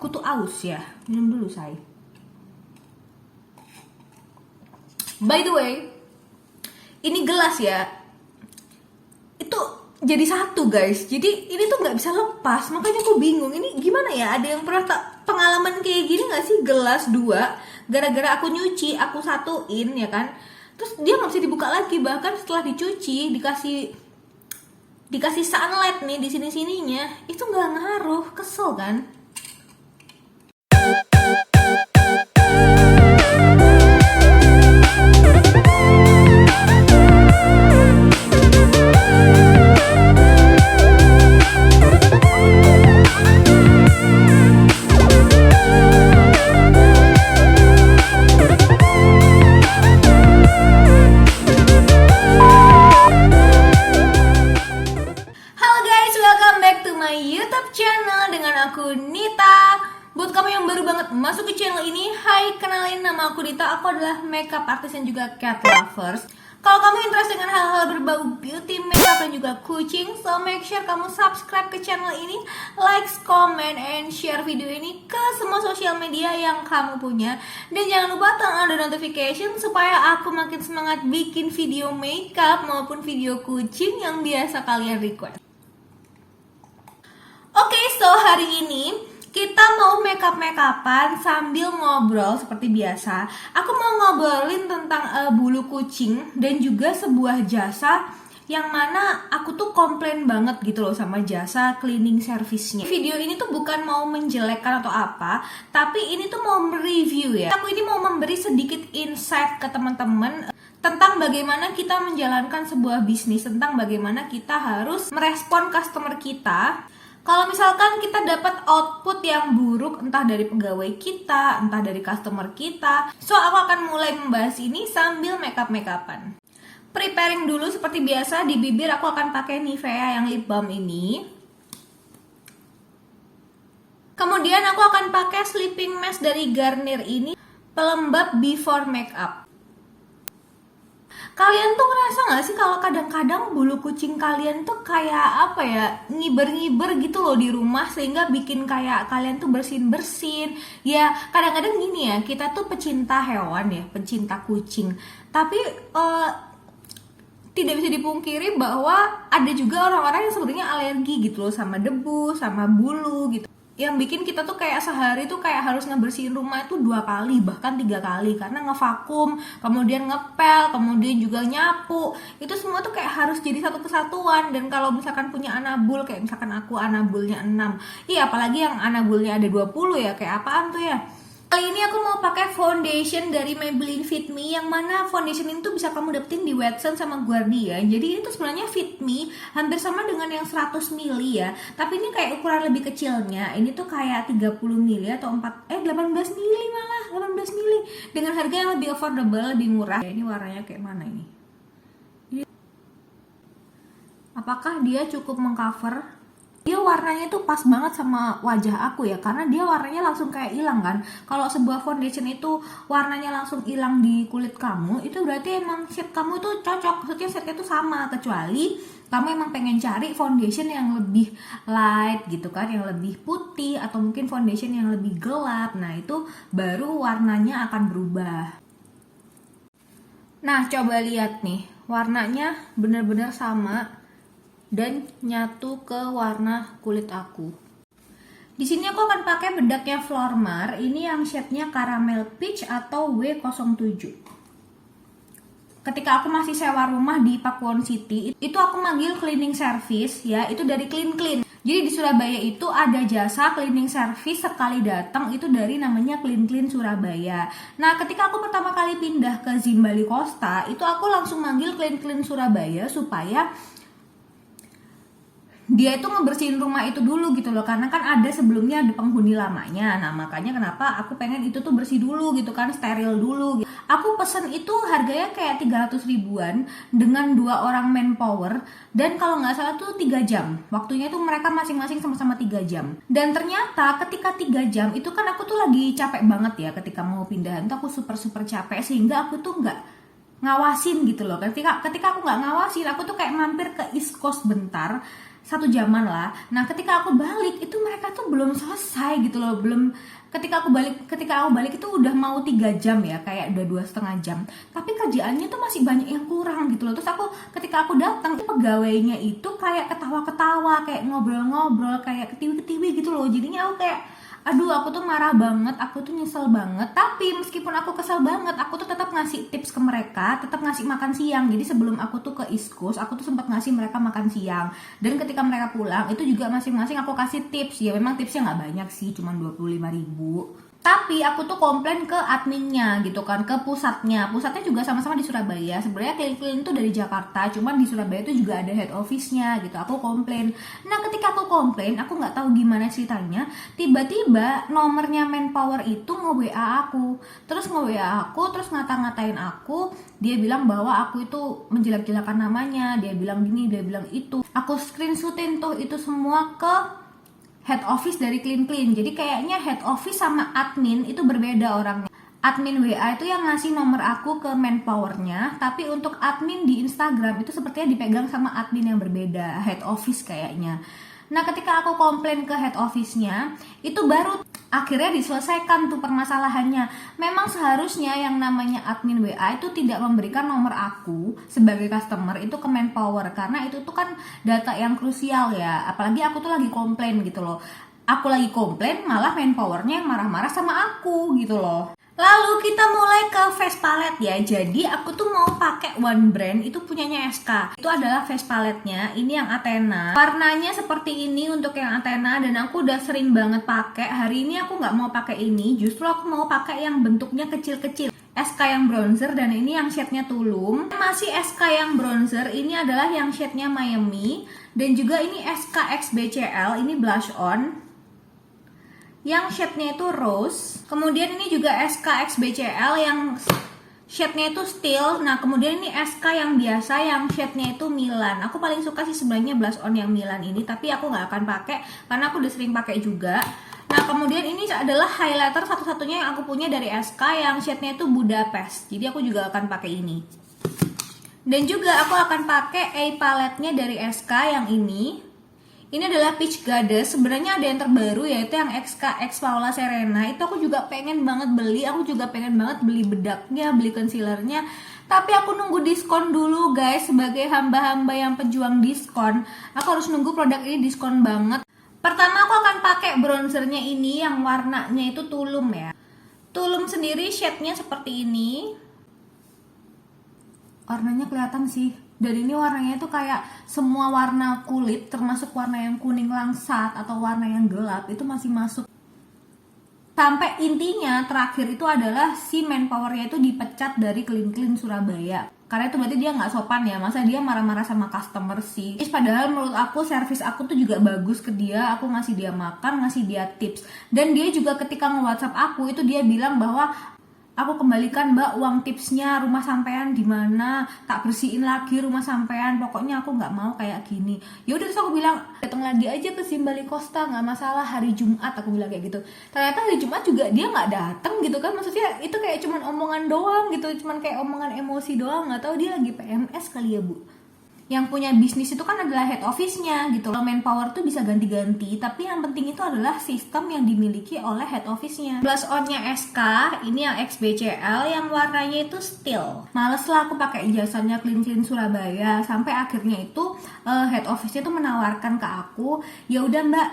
Aku tuh aus ya. Minum dulu, say. By the way, ini gelas ya. Itu jadi satu, guys. Jadi ini tuh nggak bisa lepas. Makanya aku bingung. Ini gimana ya? Ada yang pernah pengalaman kayak gini nggak sih? Gelas dua, gara-gara aku nyuci, aku satuin ya kan. Terus dia nggak bisa dibuka lagi. Bahkan setelah dicuci, dikasih sunlight nih di sini-sininya, itu nggak ngaruh. Kesel kan? Buat kamu yang baru banget masuk ke channel ini, hai, kenalin, nama aku Dita. Aku adalah makeup artist dan juga cat lovers. Kalau kamu interest dengan hal-hal berbau beauty, makeup, dan juga kucing, so make sure kamu subscribe ke channel ini, like, comment, and share video ini ke semua sosial media yang kamu punya. Dan jangan lupa turn on the notification supaya aku makin semangat bikin video makeup maupun video kucing yang biasa kalian request. Oke, so hari ini kita mau makeup-makeupan sambil ngobrol seperti biasa. Aku mau ngobrolin tentang bulu kucing dan juga sebuah jasa yang mana aku tuh komplain banget gitu loh sama jasa cleaning service-nya. Video ini tuh bukan mau menjelekkan atau apa, tapi ini tuh mau mereview ya. Aku ini mau memberi sedikit insight ke teman-teman tentang bagaimana kita menjalankan sebuah bisnis, tentang bagaimana kita harus merespon customer kita kalau misalkan kita dapat output yang buruk, entah dari pegawai kita, entah dari customer kita. So, aku akan mulai membahas ini sambil makeup-makeupan. Preparing dulu seperti biasa, di bibir aku akan pakai Nivea yang lip balm ini. Kemudian aku akan pakai sleeping mask dari Garnier ini, pelembab before makeup. Kalian tuh ngerasa gak sih kalau kadang-kadang bulu kucing kalian tuh kayak apa ya, ngiber-ngiber gitu loh di rumah, sehingga bikin kayak kalian tuh bersin-bersin. Ya kadang-kadang gini ya, kita tuh pecinta hewan ya, pecinta kucing, tapi tidak bisa dipungkiri bahwa ada juga orang-orang yang sebenarnya alergi gitu loh sama debu, sama bulu gitu, yang bikin kita tuh kayak sehari tuh kayak harus ngebersihin rumah itu 2 kali bahkan 3 kali, karena ngevakum, kemudian ngepel, kemudian juga nyapu. Itu semua tuh kayak harus jadi satu kesatuan. Dan kalau misalkan punya anabul, kayak misalkan aku anabulnya 6, iya apalagi yang anabulnya ada 20 ya, kayak apaan tuh ya. Kali ini aku mau pakai foundation dari Maybelline Fit Me, yang mana foundation ini tuh bisa kamu dapetin di Watsons sama Guardian. Jadi ini tuh sebenarnya Fit Me hampir sama dengan yang 100 ml ya, tapi ini kayak ukuran lebih kecilnya. Ini tuh kayak 30 ml atau 18 ml, malah 18 ml, dengan harga yang lebih affordable, lebih murah. Ini warnanya kayak mana ini? Apakah dia cukup mengcover? Dia warnanya tuh pas banget sama wajah aku ya, karena dia warnanya langsung kayak hilang kan. Kalau sebuah foundation itu warnanya langsung hilang di kulit kamu, itu berarti emang shade kamu tuh cocok, maksudnya shade-nya tuh sama. Kecuali kamu emang pengen cari foundation yang lebih light gitu kan, yang lebih putih, atau mungkin foundation yang lebih gelap. Nah itu baru warnanya akan berubah. Nah coba lihat nih, warnanya bener-bener sama dan nyatu ke warna kulit aku. Di sini aku akan pakai bedaknya Flormar, ini yang shade-nya caramel peach atau W07. Ketika aku masih sewa rumah di Pakuwon City, itu aku manggil cleaning service ya, itu dari Clean Clean. Jadi di Surabaya itu ada jasa cleaning service sekali datang, itu dari namanya Clean Clean Surabaya. Nah ketika aku pertama kali pindah ke Zimbali Costa, itu aku langsung manggil Clean Clean Surabaya supaya dia itu ngebersihin rumah itu dulu gitu loh, karena kan ada sebelumnya ada penghuni lamanya. Nah makanya kenapa aku pengen itu tuh bersih dulu gitu kan, steril dulu gitu. Aku pesen itu harganya kayak 300 ribuan dengan 2 orang manpower, dan kalau nggak salah tuh 3 jam waktunya itu, mereka masing-masing sama-sama 3 jam. Dan ternyata ketika 3 jam itu kan aku tuh lagi capek banget ya, ketika mau pindahan tuh aku super capek, sehingga aku tuh nggak ngawasin gitu loh. Ketika aku nggak ngawasin, aku tuh kayak mampir ke East Coast bentar, 1 jaman lah. Nah ketika aku balik itu mereka tuh belum selesai gitu loh, belum. Ketika aku balik itu udah mau 3 jam ya, kayak udah 2,5 jam, tapi kerjaannya tuh masih banyak yang kurang gitu loh. Terus ketika aku datang, pegawainya itu kayak ketawa-ketawa, kayak ngobrol-ngobrol, kayak ketiwi-ketiwi gitu loh. Jadinya aku kayak, aduh aku tuh marah banget, aku tuh nyesel banget. Tapi meskipun aku kesel banget, aku tuh tetap ngasih tips ke mereka, tetap ngasih makan siang. Jadi sebelum aku tuh ke East Coast, aku tuh sempat ngasih mereka makan siang. Dan ketika mereka pulang, itu juga masing-masing aku kasih tips. Ya memang tipsnya nggak banyak sih, cuma 25.000. Tapi aku tuh komplain ke adminnya gitu kan, ke pusatnya. Pusatnya juga sama-sama di Surabaya. Sebenarnya Clean itu dari Jakarta, cuman di Surabaya itu juga ada head office-nya gitu. Aku komplain. Nah ketika aku komplain, aku nggak tahu gimana ceritanya, tiba-tiba nomornya Manpower itu nge-WA aku. Terus nge-WA aku, terus ngata-ngatain aku. Dia bilang bahwa aku itu menjelek-jelekan namanya. Dia bilang gini, dia bilang itu. Aku screenshotin tuh itu semua ke head office dari Clean. Jadi kayaknya head office sama admin itu berbeda orangnya. Admin WA itu yang ngasih nomor aku ke Manpower-nya, tapi untuk admin di Instagram itu sepertinya dipegang sama admin yang berbeda, head office kayaknya. Nah ketika aku komplain ke head office-nya, itu baru akhirnya diselesaikan tuh permasalahannya. Memang seharusnya yang namanya admin WA itu tidak memberikan nomor aku sebagai customer itu ke Manpower, karena itu tuh kan data yang krusial ya. Apalagi aku tuh lagi komplain gitu loh. Aku lagi komplain, malah Manpower-nya yang marah-marah sama aku gitu loh. Lalu kita mulai ke face palette ya. Jadi aku tuh mau pakai One Brand, itu punyanya SK. Itu adalah face palette-nya. Ini yang Athena. Warnanya seperti ini untuk yang Athena, dan aku udah sering banget pakai. Hari ini aku nggak mau pakai ini, justru aku mau pakai yang bentuknya kecil-kecil. SK yang bronzer, dan ini yang shade-nya Tulum. Masih SK yang bronzer, ini adalah yang shade-nya Miami. Dan juga ini SK X BCL, ini blush on, yang shade-nya itu rose. Kemudian ini juga SK X BCL yang shade-nya itu steel. Nah kemudian ini SK yang biasa yang shade-nya itu Milan. Aku paling suka sih sebenarnya blush on yang Milan ini, tapi aku nggak akan pakai karena aku udah sering pakai juga. Nah kemudian ini adalah highlighter satu-satunya yang aku punya dari SK yang shade-nya itu Budapest. Jadi aku juga akan pakai ini. Dan juga aku akan pakai eye palette-nya dari SK yang ini. Ini adalah Peach Goddess. Sebenarnya ada yang terbaru yaitu yang XKX Paula Serena. Itu aku juga pengen banget beli. Aku juga pengen banget beli bedaknya, beli concealernya. Tapi aku nunggu diskon dulu guys. Sebagai hamba-hamba yang pejuang diskon, aku harus nunggu produk ini diskon banget. Pertama aku akan pakai bronzernya ini yang warnanya itu Tulum ya. Tulum sendiri shade-nya seperti ini. Warnanya kelihatan sih. Dan ini warnanya tuh kayak semua warna kulit, termasuk warna yang kuning langsat atau warna yang gelap, itu masih masuk. Sampai intinya terakhir itu adalah si Manpower-nya itu dipecat dari Clean Surabaya. Karena itu berarti dia nggak sopan ya, masa dia marah-marah sama customer sih. Padahal menurut aku servis aku tuh juga bagus ke dia, aku ngasih dia makan, ngasih dia tips. Dan dia juga ketika nge-WhatsApp aku itu dia bilang bahwa aku kembalikan mbak uang tipsnya, rumah sampean di mana, tak bersihin lagi rumah sampean, pokoknya aku nggak mau kayak gini. Ya udah, terus aku bilang datang lagi aja ke Simbali Costa, nggak masalah, hari Jumat, aku bilang kayak gitu. Ternyata hari Jumat juga dia nggak datang gitu kan, maksudnya itu kayak cuman omongan doang gitu, cuman kayak omongan emosi doang, nggak tahu dia lagi PMS kali ya bu. Yang punya bisnis itu kan adalah head office-nya gitu. Kalau Manpower tuh bisa ganti-ganti, tapi yang penting itu adalah sistem yang dimiliki oleh head office-nya. Blush on-nya SK, ini yang XBCL yang warnanya itu steel. Males lah aku pakai jasanya Clean Surabaya. Sampai akhirnya itu head office-nya tuh menawarkan ke aku, ya udah mbak,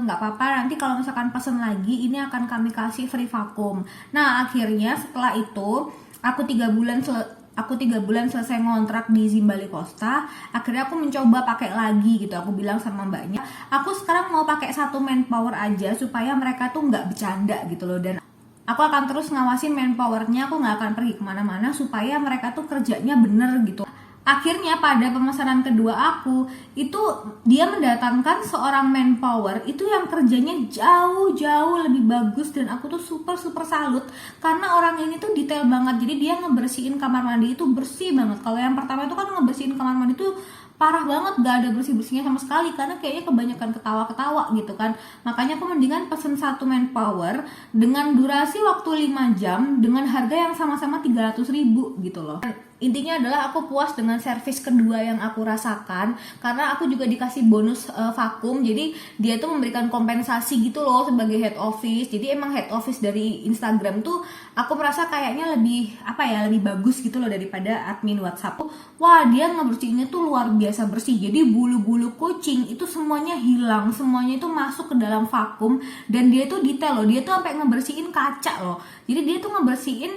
nggak apa-apa, nanti kalau misalkan pesen lagi ini akan kami kasih free vakum. Nah akhirnya setelah itu aku 3 bulan selesai ngontrak di Simbali Costa, akhirnya aku mencoba pakai lagi gitu. Aku bilang sama mbaknya, aku sekarang mau pakai satu Manpower aja supaya mereka tuh nggak bercanda gitu loh, dan aku akan terus ngawasin Manpower-nya, aku nggak akan pergi kemana-mana supaya mereka tuh kerjanya bener gitu. Akhirnya pada pemesanan kedua aku itu dia mendatangkan seorang Manpower itu yang kerjanya jauh lebih bagus, dan aku tuh super salut karena orang ini tuh detail banget. Jadi dia ngebersihin kamar mandi itu bersih banget. Kalau yang pertama itu kan ngebersihin kamar mandi itu parah banget, gak ada bersih-bersihnya sama sekali karena kayaknya kebanyakan ketawa-ketawa gitu kan. Makanya aku mendingan pesen satu Manpower dengan durasi waktu 5 jam dengan harga yang sama-sama 300.000 gitu loh. Intinya adalah aku puas dengan servis kedua yang aku rasakan, karena aku juga dikasih bonus vakum. Jadi dia tuh memberikan kompensasi gitu loh sebagai head office. Jadi emang head office dari Instagram tuh aku merasa kayaknya lebih lebih bagus gitu loh daripada admin WhatsApp. Wah, dia ngebersihinnya tuh luar biasa bersih. Jadi bulu-bulu kucing itu semuanya hilang, semuanya itu masuk ke dalam vakum, dan dia tuh detail loh. Dia tuh sampai ngebersihin kaca loh. Jadi dia tuh ngebersihin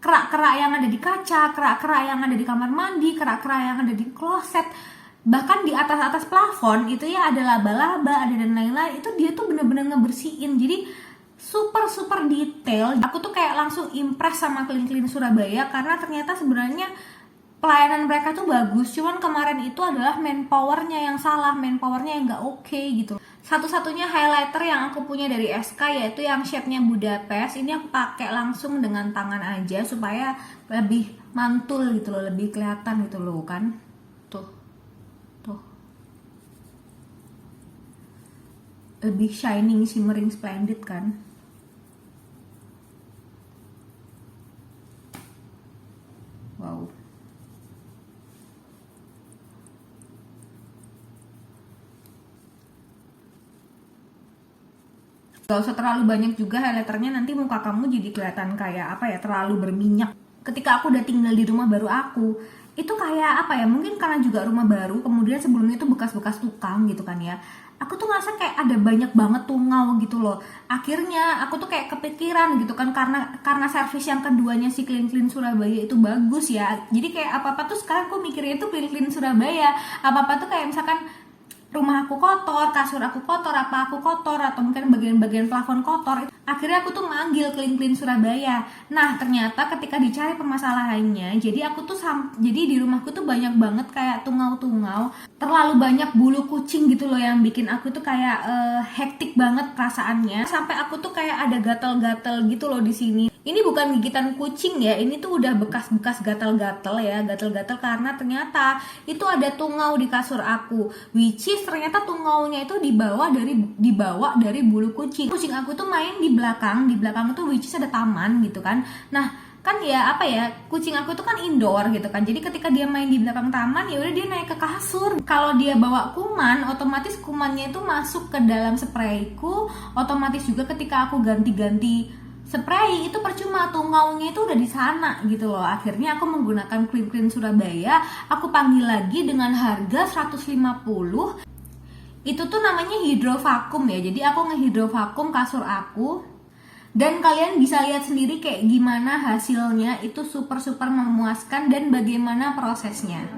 kerak-kerak yang ada di kaca, kerak-kerak yang ada di kamar mandi, kerak-kerak yang ada di kloset, bahkan di atas plafon itu ya ada laba-laba, ada dan lain-lain. Itu dia tuh bener-bener ngebersihin. Jadi super detail. Aku tuh kayak langsung impress sama Clean Clean Surabaya, karena ternyata sebenarnya pelayanan mereka tuh bagus. Cuman kemarin itu adalah manpowernya yang salah, manpowernya yang nggak oke gitu. Satu-satunya highlighter yang aku punya dari SK yaitu yang shade-nya Budapest. Ini aku pakai langsung dengan tangan aja supaya lebih mantul gitu loh, lebih kelihatan gitu loh kan. Tuh. Lebih shining, shimmering, splendid kan. Wow. Gak usah terlalu banyak juga highlighternya, nanti muka kamu jadi kelihatan kayak terlalu berminyak. Ketika aku udah tinggal di rumah baru aku, itu kayak mungkin karena juga rumah baru, kemudian sebelumnya itu bekas-bekas tukang gitu kan ya. Aku tuh ngerasa kayak ada banyak banget tungau gitu loh. Akhirnya aku tuh kayak kepikiran gitu kan, karena servis yang keduanya si Clean Clean Surabaya itu bagus ya. Jadi kayak apa-apa tuh sekarang aku mikirnya itu Clean Clean Surabaya. Apa-apa tuh kayak misalkan rumah aku kotor, kasur aku kotor, apa aku kotor, atau mungkin bagian-bagian plafon kotor. Akhirnya aku tuh manggil Clean Clean Surabaya. Nah, ternyata ketika dicari permasalahannya, jadi di rumahku tuh banyak banget kayak tungau-tungau, terlalu banyak bulu kucing gitu loh, yang bikin aku tuh kayak hektik banget perasaannya. Sampai aku tuh kayak ada gatal-gatal gitu loh di sini. Ini bukan gigitan kucing ya, ini tuh udah bekas-bekas gatal-gatal ya, gatal-gatal karena ternyata itu ada tungau di kasur aku, which is ternyata tungaunya itu dibawa dari bulu kucing. Kucing aku tuh main di belakang itu which is ada taman gitu kan. Nah, kan ya kucing aku tuh kan indoor gitu kan. Jadi ketika dia main di belakang taman, ya udah dia naik ke kasur. Kalau dia bawa kuman, otomatis kumannya itu masuk ke dalam sprayku. Otomatis juga ketika aku ganti-ganti spray itu percuma, tungaunya itu udah di sana gitu loh. Akhirnya aku menggunakan Clean Clean Surabaya. Aku panggil lagi dengan harga 150. Itu tuh namanya hidrovakum ya. Jadi aku ngehidrovakum kasur aku. Dan kalian bisa lihat sendiri kayak gimana hasilnya. Itu super memuaskan dan bagaimana prosesnya.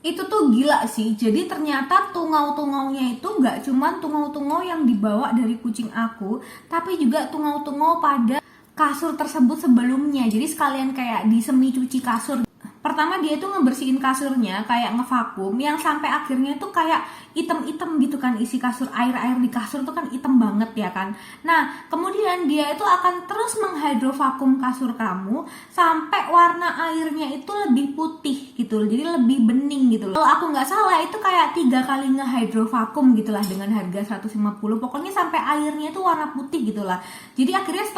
Itu tuh gila sih. Jadi ternyata tungau-tungaunya itu nggak cuma tungau-tungau yang dibawa dari kucing aku, tapi juga tungau-tungau pada kasur tersebut sebelumnya. Jadi sekalian kayak di semi cuci kasur. Pertama dia tuh ngebersihin kasurnya kayak ngevakum, yang sampai akhirnya tuh kayak item-item gitu kan, isi kasur, air-air di kasur tuh kan item banget ya kan. Nah kemudian dia itu akan terus menghidrovakum kasur kamu sampai warna airnya itu lebih putih gitu, jadi lebih bening gitu loh. Kalau aku nggak salah itu kayak 3 kali ngehidrovakum gitulah dengan harga 150. Pokoknya sampai airnya itu warna putih gitulah. Jadi akhirnya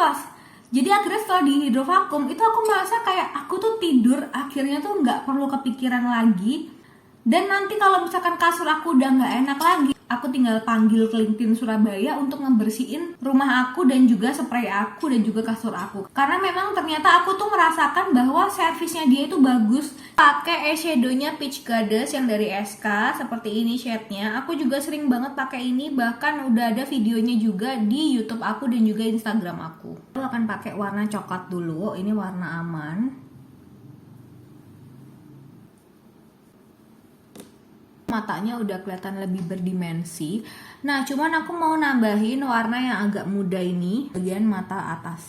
setelah di hidrovakum itu aku merasa kayak aku tuh tidur akhirnya tuh nggak perlu kepikiran lagi. Dan nanti kalau misalkan kasur aku udah nggak enak lagi, Aku tinggal panggil Clean Surabaya untuk ngebersihin rumah aku dan juga spray aku dan juga kasur aku. Karena memang ternyata aku tuh merasakan bahwa servisnya dia itu bagus. Pakai eyeshadownya Peach Goddess yang dari SK, seperti ini shade-nya. Aku juga sering banget pakai ini, bahkan udah ada videonya juga di YouTube aku dan juga Instagram aku. Aku akan pakai warna coklat dulu, ini warna aman. Matanya udah kelihatan lebih berdimensi. Nah, cuman aku mau nambahin warna yang agak muda ini bagian mata atas.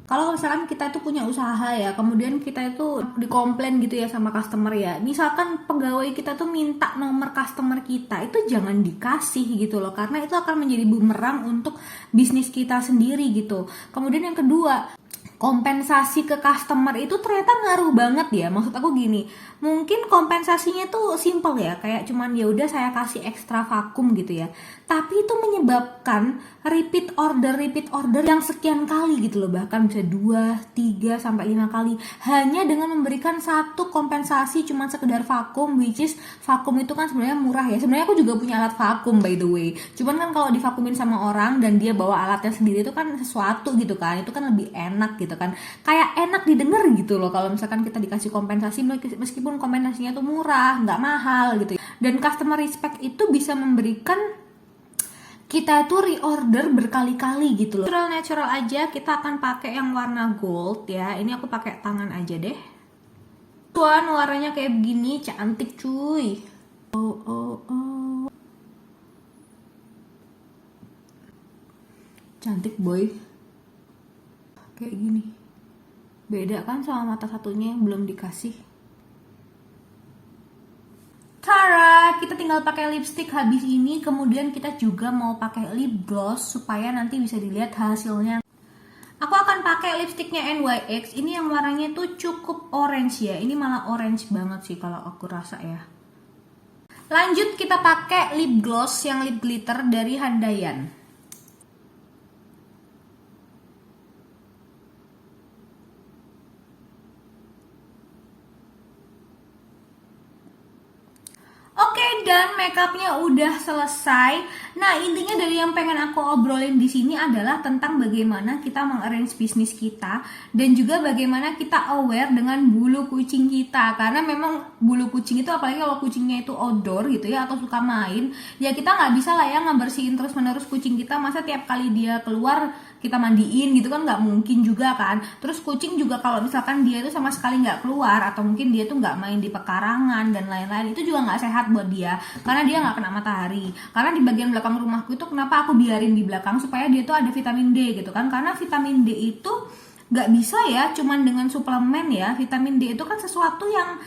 Kalau misalkan kita itu punya usaha ya, kemudian kita itu dikomplain gitu ya sama customer ya. Misalkan pegawai kita tuh minta nomor customer kita, itu jangan dikasih gitu loh, karena itu akan menjadi bumerang untuk bisnis kita sendiri gitu. Kemudian yang kedua, kompensasi ke customer itu ternyata ngaruh banget ya. Maksud aku gini, mungkin kompensasinya tuh simple ya, kayak cuman ya udah saya kasih ekstra vakum gitu ya. Tapi itu menyebabkan repeat order yang sekian kali gitu loh, bahkan bisa 2, 3 sampai 5 kali hanya dengan memberikan satu kompensasi cuman sekedar vakum, which is vakum itu kan sebenarnya murah ya. Sebenarnya aku juga punya alat vakum by the way. Cuman kan kalau divakumin sama orang dan dia bawa alatnya sendiri itu kan sesuatu gitu kan. Itu kan lebih enak gitu kan, kayak enak didengar gitu loh kalau misalkan kita dikasih kompensasi meskipun kompensasinya tuh murah, nggak mahal gitu. Dan customer respect itu bisa memberikan kita tuh reorder berkali-kali gitu loh. Natural aja, kita akan pakai yang warna gold ya. Ini aku pakai tangan aja deh. Tuan, warnanya kayak begini, cantik cuy. Cantik boy. Kayak gini. Beda kan sama mata satunya yang belum dikasih. Tara, kita tinggal pakai lipstick habis ini, kemudian kita juga mau pakai lip gloss supaya nanti bisa dilihat hasilnya. Aku akan pakai lipsticknya NYX, ini yang warnanya tuh cukup orange ya, ini malah orange banget sih kalau aku rasa ya. Lanjut kita pakai lip gloss yang lip glitter dari Handaian. Dan makeupnya udah selesai. Nah, intinya dari yang pengen aku obrolin di sini adalah tentang bagaimana kita mengarrange bisnis kita dan juga bagaimana kita aware dengan bulu kucing kita. Karena memang bulu kucing itu, apalagi kalau kucingnya itu outdoor gitu ya, atau suka main, ya kita nggak bisa lah ya ngebersihin terus-menerus kucing kita. Masa tiap kali dia keluar kita mandiin gitu kan, nggak mungkin juga kan. Terus kucing juga kalau misalkan dia itu sama sekali nggak keluar, atau mungkin dia tuh nggak main di pekarangan dan lain-lain, itu juga nggak sehat buat dia, karena dia nggak kena matahari. Karena di bagian belakang rumahku itu kenapa aku biarin di belakang, supaya dia tuh ada vitamin D gitu kan. Karena vitamin D itu nggak bisa ya cuman dengan suplemen ya. Vitamin D itu kan sesuatu yang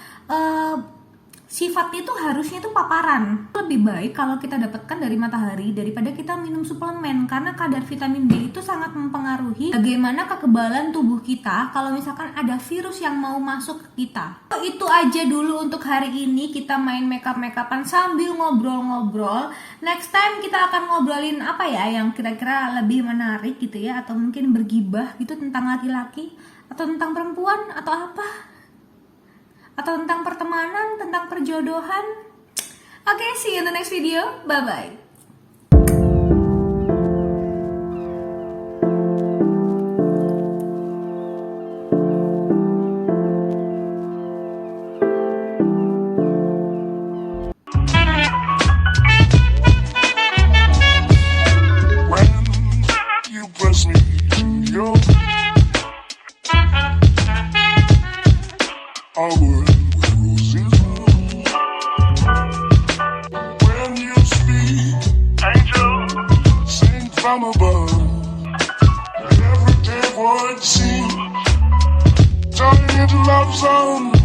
sifatnya itu harusnya itu paparan. Lebih baik kalau kita dapatkan dari matahari daripada kita minum suplemen, karena kadar vitamin D itu sangat mempengaruhi bagaimana kekebalan tubuh kita kalau misalkan ada virus yang mau masuk ke kita. Itu aja dulu untuk hari ini, kita main makeup-makeupan sambil ngobrol-ngobrol. Next time kita akan ngobrolin apa ya yang kira-kira lebih menarik gitu ya, atau mungkin bergibah gitu tentang laki-laki atau tentang perempuan atau apa, atau tentang pertemanan, tentang perjodohan. Oke, see you in the next video. Bye-bye. From above, every day would seem turning into love song.